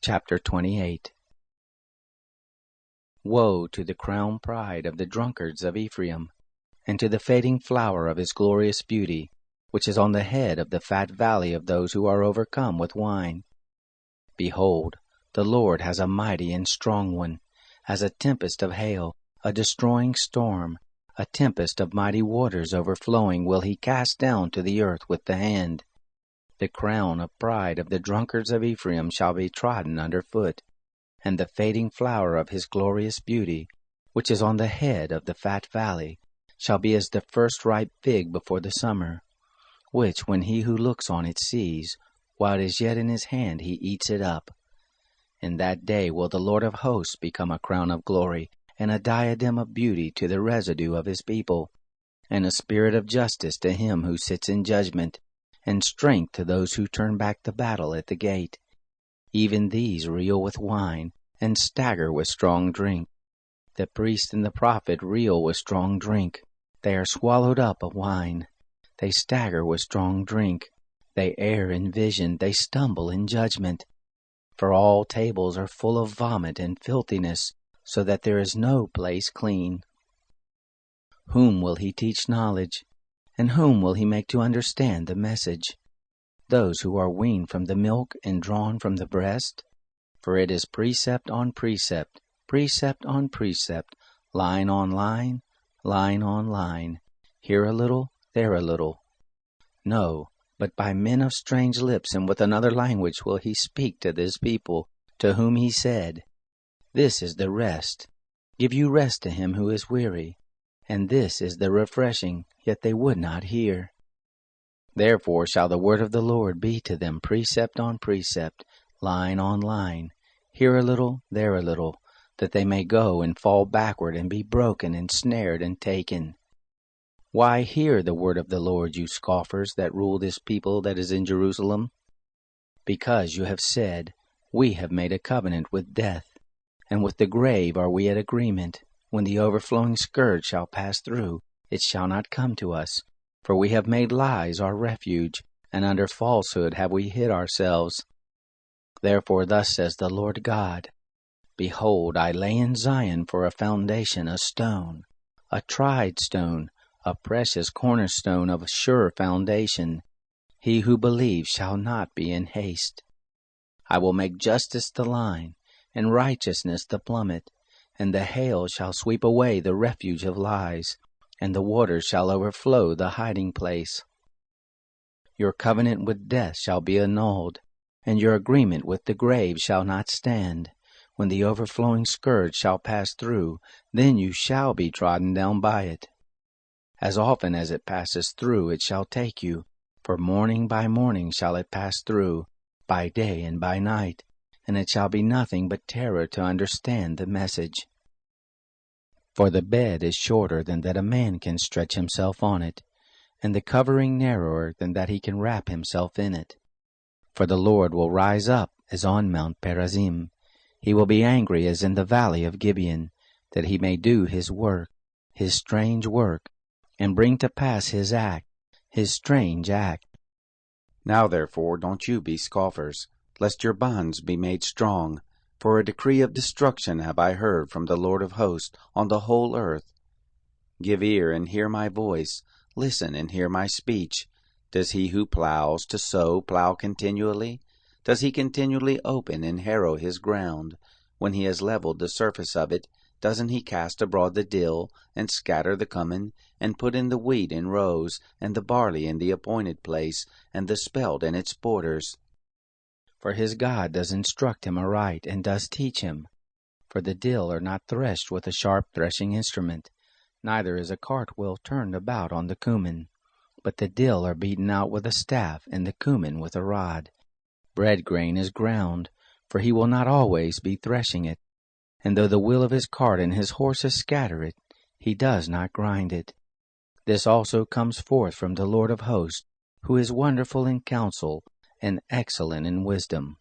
Chapter 28. Woe to the crown pride of the drunkards of Ephraim, and to the fading flower of his glorious beauty, which is on the head of the fat valley of those who are overcome with wine. Behold, the Lord has a mighty and strong one, as a tempest of hail, a destroying storm, a tempest of mighty waters overflowing will he cast down to the earth with the hand. The crown of pride of the drunkards of Ephraim shall be trodden under foot, and the fading flower of his glorious beauty, which is on the head of the fat valley, shall be as the first ripe fig before the summer, which when he who looks on it sees, while it is yet in his hand he eats it up. In that day will the Lord of hosts become a crown of glory, and a diadem of beauty to the residue of his people, and a spirit of justice to him who sits in judgment, and strength to those who turn back the battle at the gate. Even these reel with wine, and stagger with strong drink. The priest and the prophet reel with strong drink. They are swallowed up of wine. They stagger with strong drink. They err in vision. They stumble in judgment. For all tables are full of vomit and filthiness, so that there is no place clean. Whom will he teach knowledge? And whom will he make to understand the message? Those who are weaned from the milk and drawn from the breast? For it is precept on precept, precept on precept, line on line, line on line, here a little, there a little. No, but by men of strange lips and with another language will he speak to this people, to whom he said, This is the rest. Give you rest to him who is weary. And this is the refreshing, yet they would not hear. Therefore shall the word of the Lord be to them precept on precept, line on line, here a little, there a little, that they may go and fall backward and be broken and snared and taken. Why hear the word of the Lord, you scoffers that rule this people that is in Jerusalem? Because you have said, We have made a covenant with death, and with the grave are we at agreement. When the overflowing scourge shall pass through, it shall not come to us. For we have made lies our refuge, and under falsehood have we hid ourselves. Therefore thus says the Lord God, Behold, I lay in Zion for a foundation a stone, a tried stone, a precious cornerstone of a sure foundation. He who believes shall not be in haste. I will make justice the line, and righteousness the plummet. And the hail shall sweep away the refuge of lies, and the waters shall overflow the hiding place. Your covenant with death shall be annulled, and your agreement with the grave shall not stand. When the overflowing scourge shall pass through, then you shall be trodden down by it. As often as it passes through, it shall take you, for morning by morning shall it pass through, by day and by night, and it shall be nothing but terror to understand the message. For the bed is shorter than that a man can stretch himself on it, and the covering narrower than that he can wrap himself in it. For the Lord will rise up as on Mount Perazim. He will be angry as in the valley of Gibeon, that he may do his work, his strange work, and bring to pass his act, his strange act. Now therefore don't you be scoffers, lest your bonds be made strong. For a decree of destruction have I heard from the Lord of hosts on the whole earth. Give ear and hear my voice, listen and hear my speech. Does he who plows to sow plow continually? Does he continually open and harrow his ground? When he has leveled the surface of it, doesn't he cast abroad the dill, and scatter the cumin, and put in the wheat in rows, and the barley in the appointed place, and the spelt in its borders? For his God does instruct him aright, and does teach him. For the dill are not threshed with a sharp threshing instrument, neither is a cartwheel turned about on the cumin. But the dill are beaten out with a staff, and the cumin with a rod. Bread grain is ground, for he will not always be threshing it. And though the wheel of his cart and his horses scatter it, he does not grind it. This also comes forth from the Lord of hosts, who is wonderful in counsel, and excellent in wisdom.